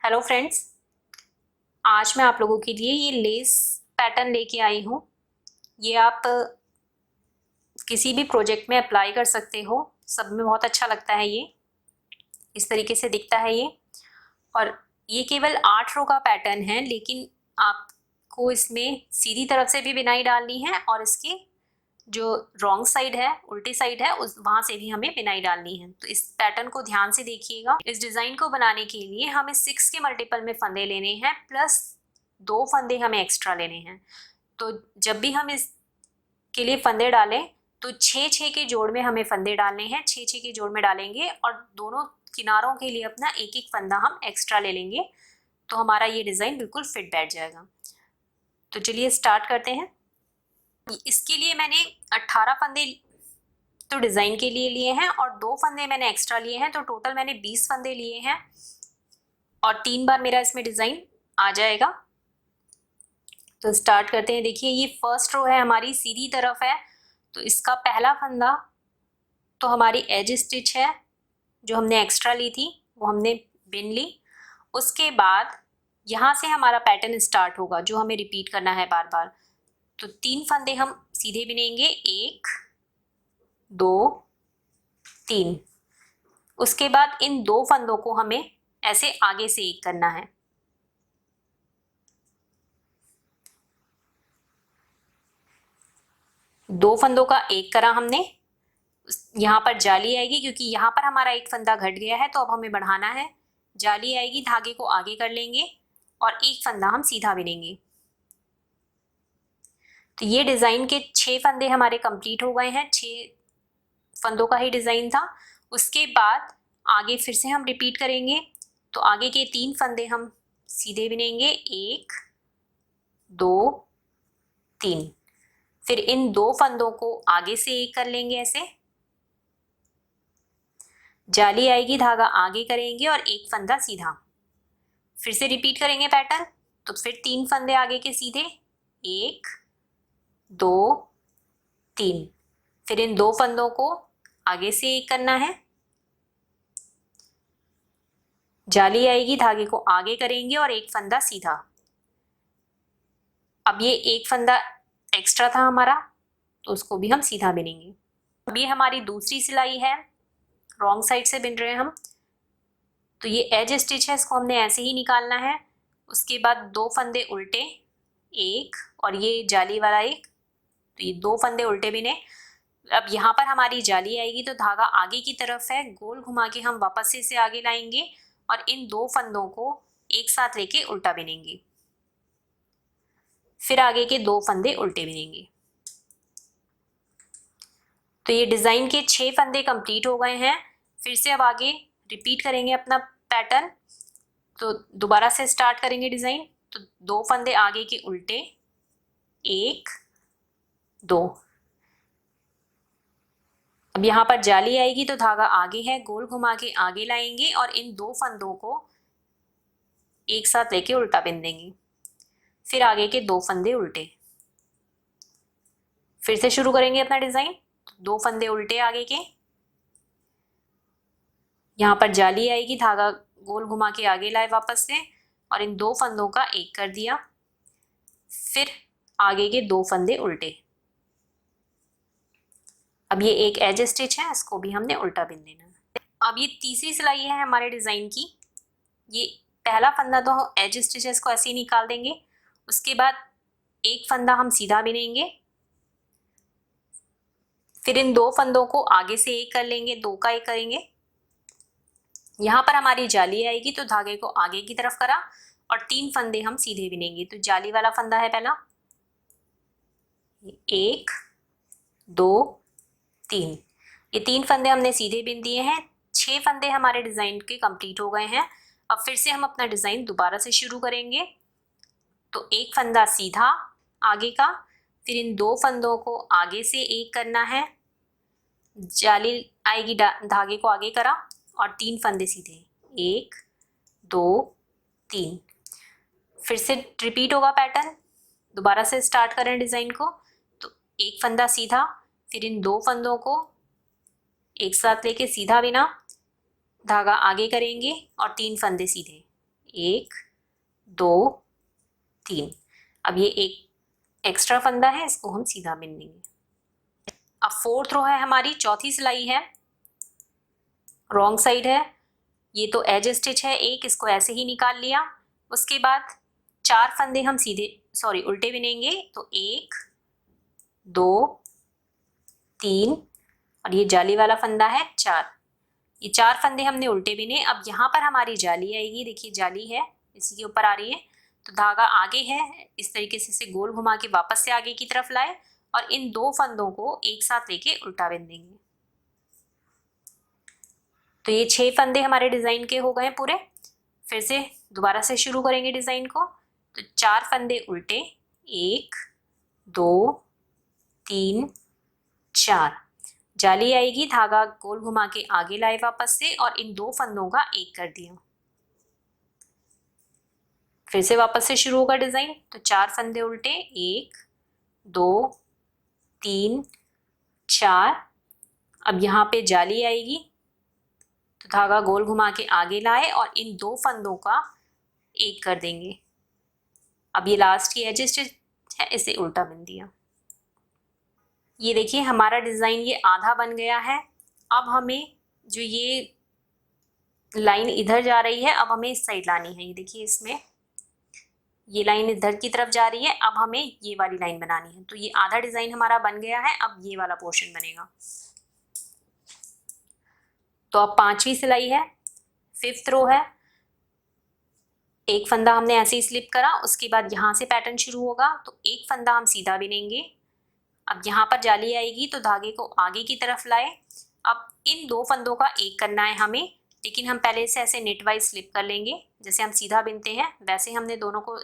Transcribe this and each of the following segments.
Hello friends, आज मैं आप लोगों के लिए ये लेस पैटर्न लेके आई हूँ। ये आप किसी भी प्रोजेक्ट में अप्लाई कर सकते हो, सब में बहुत अच्छा लगता है। ये इस तरीके से दिखता है ये। और ये केवल 8 रो का पैटर्न है, लेकिन आपको इसमें सीधी तरफ से भी बिनाई डालनी है और इसकी जो रॉन्ग साइड है, उल्टी साइड है, उस वहाँ से भी हमें बिनाई डालनी है। तो इस पैटर्न को ध्यान से देखिएगा। इस डिज़ाइन को बनाने के लिए हमें 6 के मल्टीपल में फंदे लेने हैं, प्लस 2 फंदे हमें एक्स्ट्रा लेने हैं। तो जब भी हम इसके लिए फंदे डालें तो 6-6 के जोड़ में हमें फंदे डालने हैं। 6-6 के जोड़ में डालेंगे और दोनों किनारों के लिए अपना एक एक फंदा हम एक्स्ट्रा ले लेंगे, तो हमारा ये डिज़ाइन बिल्कुल फिट बैठ जाएगा। तो चलिए स्टार्ट करते हैं। इसके लिए मैंने 18 फंदे तो डिज़ाइन के लिए लिए हैं और 2 फंदे मैंने एक्स्ट्रा लिए हैं, तो टोटल मैंने 20 फंदे लिए हैं और 3 बार मेरा इसमें डिज़ाइन आ जाएगा। तो स्टार्ट करते हैं। देखिए, ये फर्स्ट रो है हमारी, सीधी तरफ है, तो इसका पहला फंदा तो हमारी एज स्टिच है जो हमने एक्स्ट्रा ली थी, वो हमने बिन ली। उसके बाद यहाँ से हमारा पैटर्न स्टार्ट होगा जो हमें रिपीट करना है बार बार। तो 3 फंदे हम सीधे बिनेंगे, 1 2 3। उसके बाद इन 2 फंदों को हमें ऐसे आगे से एक करना है। दो फंदों का एक करा हमने। यहाँ पर जाली आएगी क्योंकि यहाँ पर हमारा एक फंदा घट गया है, तो अब हमें बढ़ाना है। जाली आएगी, धागे को आगे कर लेंगे और एक फंदा हम सीधा बिनेंगे। तो ये डिज़ाइन के 6 फंदे हमारे कंप्लीट हो गए हैं। 6 फंदों का ही डिज़ाइन था। उसके बाद आगे फिर से हम रिपीट करेंगे। तो आगे के 3 फंदे हम सीधे बिनेंगे, 1 2 3। फिर इन 2 फंदों को आगे से एक कर लेंगे ऐसे। जाली आएगी, धागा आगे करेंगे और एक फंदा सीधा। फिर से रिपीट करेंगे पैटर्न। तो फिर 3 फंदे आगे के सीधे, 1 2 3। फिर इन 2 फंदों को आगे से एक करना है। जाली आएगी, धागे को आगे करेंगे और एक फंदा सीधा। अब ये एक फंदा एक्स्ट्रा था हमारा, तो उसको भी हम सीधा बिनेंगे। अब ये हमारी दूसरी सिलाई है, रॉन्ग साइड से बिन रहे हैं हम। तो ये एज स्टिच है, इसको हमने ऐसे ही निकालना है। उसके बाद 2 फंदे उल्टे, एक और ये जाली वाला एक, तो ये 2 फंदे उल्टे बिने। अब यहाँ पर हमारी जाली आएगी, तो धागा आगे की तरफ है, गोल घुमा के हम वापस से इसे आगे लाएंगे और इन 2 फंदों को एक साथ लेके उल्टा बिनेंगे। फिर आगे के 2 फंदे उल्टे बिनेंगे। तो ये डिज़ाइन के 6 फंदे कंप्लीट हो गए हैं। फिर से अब आगे रिपीट करेंगे अपना पैटर्न। तो दोबारा से स्टार्ट करेंगे डिज़ाइन। तो 2 फंदे आगे के उल्टे, 1 2। अब यहाँ पर जाली आएगी, तो धागा आगे है, गोल घुमा के आगे लाएंगे और इन 2 फंदों को एक साथ लेके उल्टा बिन देंगे। फिर आगे के 2 फंदे उल्टे। फिर से शुरू करेंगे अपना डिज़ाइन। 2 फंदे उल्टे आगे के, यहाँ पर जाली आएगी, धागा गोल घुमा के आगे लाए वापस से और इन 2 फंदों का एक कर दिया। फिर आगे के 2 फंदे उल्टे। अब ये एक एज स्टिच है, इसको भी हमने उल्टा बिन देना है। अब ये तीसरी सिलाई है हमारे डिज़ाइन की। ये पहला फंदा तो एज स्टिच है, इसको ऐसे ही निकाल देंगे। उसके बाद एक फंदा हम सीधा बिनेंगे। फिर इन 2 फंदों को आगे से एक कर लेंगे, 2 का एक करेंगे। यहाँ पर हमारी जाली आएगी, तो धागे को आगे की तरफ करा और 3 फंदे हम सीधे बिनेंगे। तो जाली वाला फंदा है पहला, 1 2 3। ये 3 फंदे हमने सीधे बिन दिए हैं। 6 फंदे हमारे डिज़ाइन के कंप्लीट हो गए हैं। अब फिर से हम अपना डिज़ाइन दोबारा से शुरू करेंगे। तो एक फंदा सीधा आगे का, फिर इन 2 फंदों को आगे से एक करना है। जाली आएगी, धागे को आगे करा और 3 फंदे सीधे, 1 2 3। फिर से रिपीट होगा पैटर्न। दोबारा से स्टार्ट करें डिज़ाइन को। तो एक फंदा सीधा, फिर इन 2 फंदों को एक साथ लेके सीधा बिना, धागा आगे करेंगे और 3 फंदे सीधे, 1 2 3। अब ये एक एक्स्ट्रा फंदा है, इसको हम सीधा बिन देंगे। अब फोर्थ रो है हमारी, चौथी सिलाई है, रॉन्ग साइड है, ये तो एज स्टिच है एक, इसको ऐसे ही निकाल लिया। उसके बाद 4 फंदे हम सीधे उल्टे बिनेंगे। तो 1 2 3 और ये जाली वाला फंदा है 4। ये 4 फंदे हमने उल्टे बिने। अब यहाँ पर हमारी जाली आएगी, देखिए जाली है इसी के ऊपर आ रही है, तो धागा आगे है, इस तरीके से गोल घुमा के वापस से आगे की तरफ लाए और इन 2 फंदों को एक साथ लेके उल्टा बिन देंगे। तो ये 6 फंदे हमारे डिजाइन के हो गए पूरे। फिर से दोबारा से शुरू करेंगे डिजाइन को। तो 4 फंदे उल्टे, 1 2 3 4, जाली आएगी, धागा गोल घुमा के आगे लाए वापस से और इन 2 फंदों का एक कर दिया। फिर से वापस से शुरू होगा डिजाइन। तो 4 फंदे उल्टे, 1 2 3 4। अब यहाँ पे जाली आएगी, तो धागा गोल घुमा के आगे लाए और इन 2 फंदों का एक कर देंगे। अब ये लास्ट की एज स्टिच है, इसे उल्टा बिन दिया। ये देखिए हमारा डिजाइन ये आधा बन गया है। अब हमें जो ये लाइन इधर जा रही है, अब हमें इस साइड लानी है। ये देखिए इसमें ये लाइन इधर की तरफ जा रही है, अब हमें ये वाली लाइन बनानी है। तो ये आधा डिजाइन हमारा बन गया है, अब ये वाला पोर्शन बनेगा। तो अब 5वीं सिलाई है, 5th रो है, एक फंदा हमने ऐसे ही स्लिप करा, उसके बाद यहाँ से पैटर्न शुरू होगा। तो एक फंदा हम सीधा बिनेंगे। अब यहाँ पर जाली आएगी, तो धागे को आगे की तरफ लाए। अब इन 2 फंदों का एक करना है हमें, लेकिन हम पहले से ऐसे नेट वाइज स्लिप कर लेंगे। जैसे हम सीधा बिनते हैं वैसे हमने दोनों को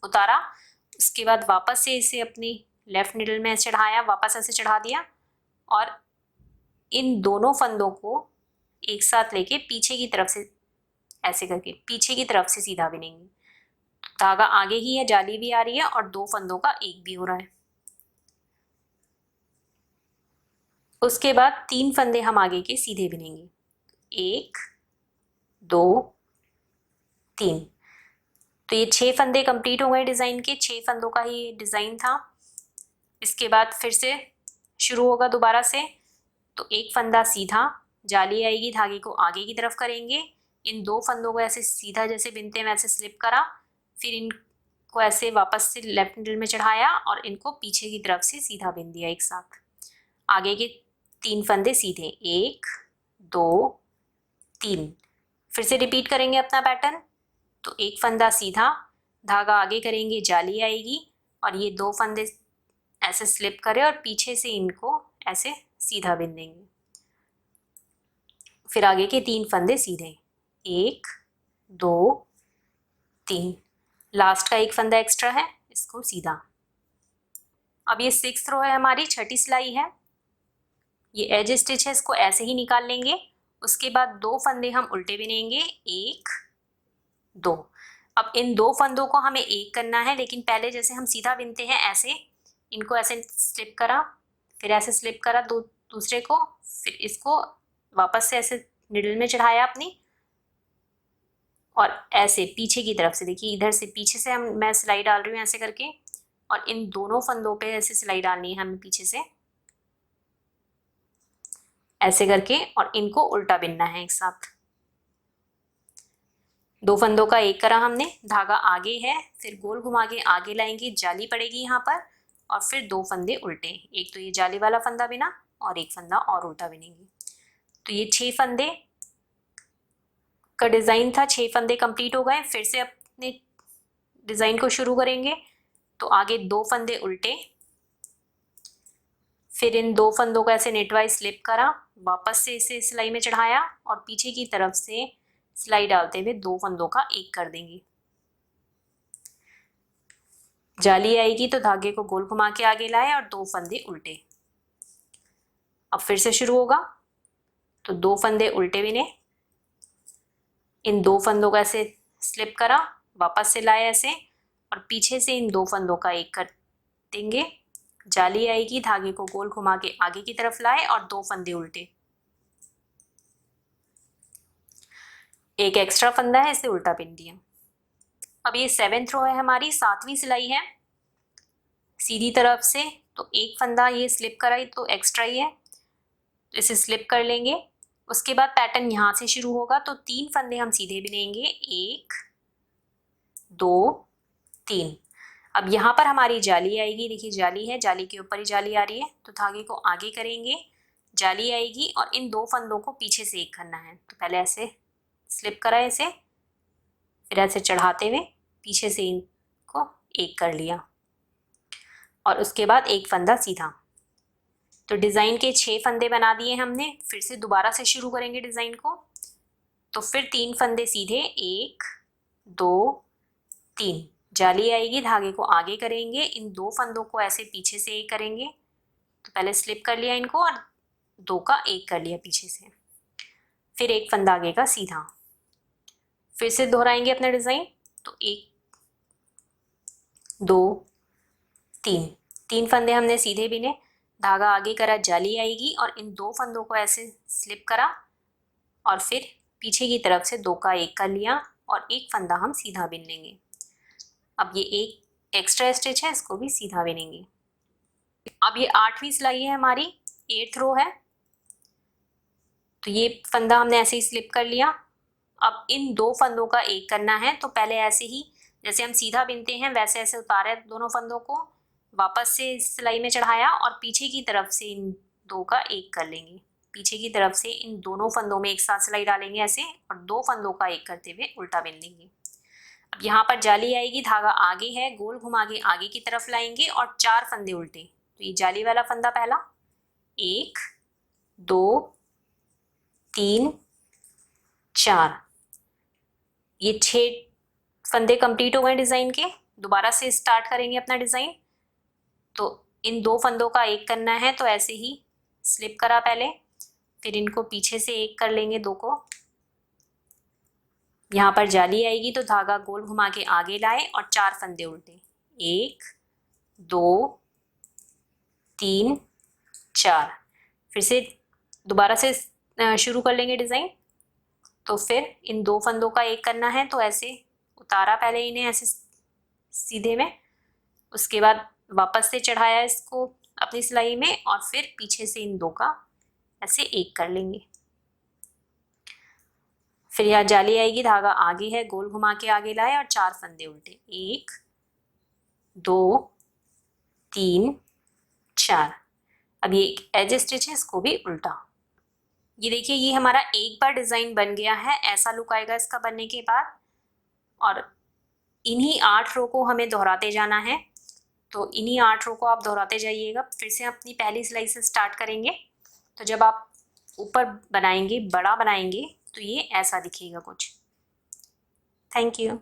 उतारा। उसके बाद वापस से इसे अपनी लेफ्ट निडल में चढ़ाया, वापस ऐसे चढ़ा दिया और इन दोनों फंदों को एक साथ लेके पीछे की तरफ से ऐसे करके पीछे की तरफ से सीधा बिनेंगे। धागा आगे ही है, जाली भी आ रही है और 2 फंदों का एक भी हो रहा है। उसके बाद 3 फंदे हम आगे के सीधे बिनेंगे, 1 2 3। तो ये 6 फंदे कंप्लीट हो गए डिजाइन के, 6 फंदों का ही डिजाइन था। इसके बाद फिर से शुरू होगा दोबारा से। तो एक फंदा सीधा, जाली आएगी, धागे को आगे की तरफ करेंगे, इन 2 फंदों को ऐसे सीधा जैसे बिनते हैं वैसे स्लिप करा, फिर इनको ऐसे वापस से लेफ्ट निडल में चढ़ाया और इनको पीछे की तरफ से सीधा बिन दिया एक साथ। आगे के 3 फंदे सीधे, 1 2 3। फिर से रिपीट करेंगे अपना पैटर्न। तो एक फंदा सीधा, धागा आगे करेंगे, जाली आएगी और ये 2 फंदे ऐसे स्लिप करें और पीछे से इनको ऐसे सीधा बिन देंगे। फिर आगे के 3 फंदे सीधे, 1 2 3। लास्ट का एक फंदा एक्स्ट्रा है, इसको सीधा। अब ये 6th रो है हमारी, 6ठी सिलाई है। ये एज स्टिच है, इसको ऐसे ही निकाल लेंगे। उसके बाद 2 फंदे हम उल्टे बिनेंगे, 1 2। अब इन 2 फंदों को हमें एक करना है, लेकिन पहले जैसे हम सीधा बिनते हैं ऐसे इनको ऐसे स्लिप करा, फिर ऐसे स्लिप करा दूसरे को, फिर इसको वापस से ऐसे निडल में चढ़ाया अपनी और ऐसे पीछे की तरफ से, देखिए इधर से पीछे से मैं सिलाई डाल रही हूँ ऐसे करके, और इन दोनों फंदों पे ऐसे सिलाई डालनी है हमें पीछे से ऐसे करके, और इनको उल्टा बिनना है एक साथ। 2 फंदों का एक करा हमने, धागा आगे है, फिर गोल घुमा के आगे लाएंगे, जाली पड़ेगी यहाँ पर और फिर 2 फंदे उल्टे, एक तो ये जाली वाला फंदा बिना और एक फंदा और उल्टा बिनेंगे। तो ये 6 फंदे का डिज़ाइन था, 6 फंदे कंप्लीट हो गए। फिर से अपने डिज़ाइन को शुरू करेंगे। तो आगे 2 फंदे उल्टे, फिर इन 2 फंदों को ऐसे नेटवाइज स्लिप करा, वापस से इसे सिलाई में चढ़ाया और पीछे की तरफ से सिलाई डालते हुए 2 फंदों का एक कर देंगे। जाली आएगी तो धागे को गोल घुमा के आगे लाए और 2 फंदे उल्टे। अब फिर से शुरू होगा। तो 2 फंदे उल्टे बिने, इन 2 फंदों का ऐसे स्लिप करा, वापस से लाए ऐसे और पीछे से इन 2 फंदों का एक कर देंगे। जाली आएगी, धागे को गोल घुमा के आगे की तरफ लाए और 2 फंदे उल्टे। एक एक्स्ट्रा फंदा है, इसे उल्टा बिन दिया। अब ये 7th रो है हमारी, 7वीं सिलाई है सीधी तरफ से, तो एक फंदा ये स्लिप कराई तो एक्स्ट्रा ही है, तो इसे स्लिप कर लेंगे। उसके बाद पैटर्न यहाँ से शुरू होगा, तो 3 फंदे हम सीधे बिनेंगे, 1 2 3। अब यहाँ पर हमारी जाली आएगी, देखिए जाली है, जाली के ऊपर ही जाली आ रही है, तो धागे को आगे करेंगे, जाली आएगी और इन 2 फंदों को पीछे से एक करना है। तो पहले ऐसे स्लिप करा इसे, फिर ऐसे चढ़ाते हुए पीछे से इनको एक कर लिया और उसके बाद एक फंदा सीधा। तो डिज़ाइन के 6 फंदे बना दिए हमने। फिर से दोबारा से शुरू करेंगे डिज़ाइन को, तो फिर 3 फंदे सीधे, 1 2 3, जाली आएगी, धागे को आगे करेंगे, इन 2 फंदों को ऐसे पीछे से एक करेंगे, तो पहले स्लिप कर लिया इनको और 2 का एक कर लिया पीछे से, फिर एक फंदा आगे का सीधा। फिर से दोहराएंगे अपना डिज़ाइन, तो 1 2 3 फंदे हमने सीधे बिने, धागा आगे करा, जाली आएगी और इन 2 फंदों को ऐसे स्लिप करा और फिर पीछे की तरफ से 2 का एक कर लिया और एक फंदा हम सीधा बिन लेंगे। अब ये एक एक्स्ट्रा स्टिच है, इसको भी सीधा बिनेंगे। अब ये 8वीं सिलाई है हमारी, 8th रो है, तो ये फंदा हमने ऐसे ही स्लिप कर लिया। अब इन 2 फंदों का एक करना है, तो पहले ऐसे ही जैसे हम सीधा बिनते हैं वैसे ऐसे उतारे दोनों फंदों को, वापस से सिलाई में चढ़ाया और पीछे की तरफ से इन 2 का एक कर लेंगे। पीछे की तरफ से इन दोनों फंदों में एक साथ सिलाई डालेंगे ऐसे और 2 फंदों का एक करते हुए उल्टा बिन लेंगे। अब यहाँ पर जाली आएगी, धागा आगे है, गोल घुमा के आगे की तरफ लाएंगे और 4 फंदे उल्टे। तो ये जाली वाला फंदा पहला, 1 2 3 4, ये 6 फंदे कंप्लीट हो गए डिज़ाइन के। दोबारा से स्टार्ट करेंगे अपना डिज़ाइन, तो इन 2 फंदों का एक करना है, तो ऐसे ही स्लिप करा पहले, फिर इनको पीछे से एक कर लेंगे 2 को। यहाँ पर जाली आएगी, तो धागा गोल घुमा के आगे लाए और 4 फंदे उल्टे, 1 2 3 4। फिर से दोबारा से शुरू कर लेंगे डिज़ाइन, तो फिर इन 2 फंदों का एक करना है, तो ऐसे उतारा पहले इन्हें ऐसे सीधे में, उसके बाद वापस से चढ़ाया इसको अपनी सिलाई में और फिर पीछे से इन 2 का ऐसे एक कर लेंगे। फिर यहाँ जाली आएगी, धागा आगे है, गोल घुमा के आगे लाए और 4 फंदे उल्टे, 1 2 3 4। अब ये एज स्टिच है, इसको भी उल्टा। ये देखिए, ये हमारा एक बार डिज़ाइन बन गया है, ऐसा लुक आएगा इसका बनने के बाद। और इन्हीं 8 रो को हमें दोहराते जाना है, तो इन्हीं 8 रो को आप दोहराते जाइएगा। फिर से अपनी पहली सिलाई से स्टार्ट करेंगे, तो जब आप ऊपर बनाएंगे, बड़ा बनाएंगे, तो ये ऐसा दिखेगा कुछ। Thank you.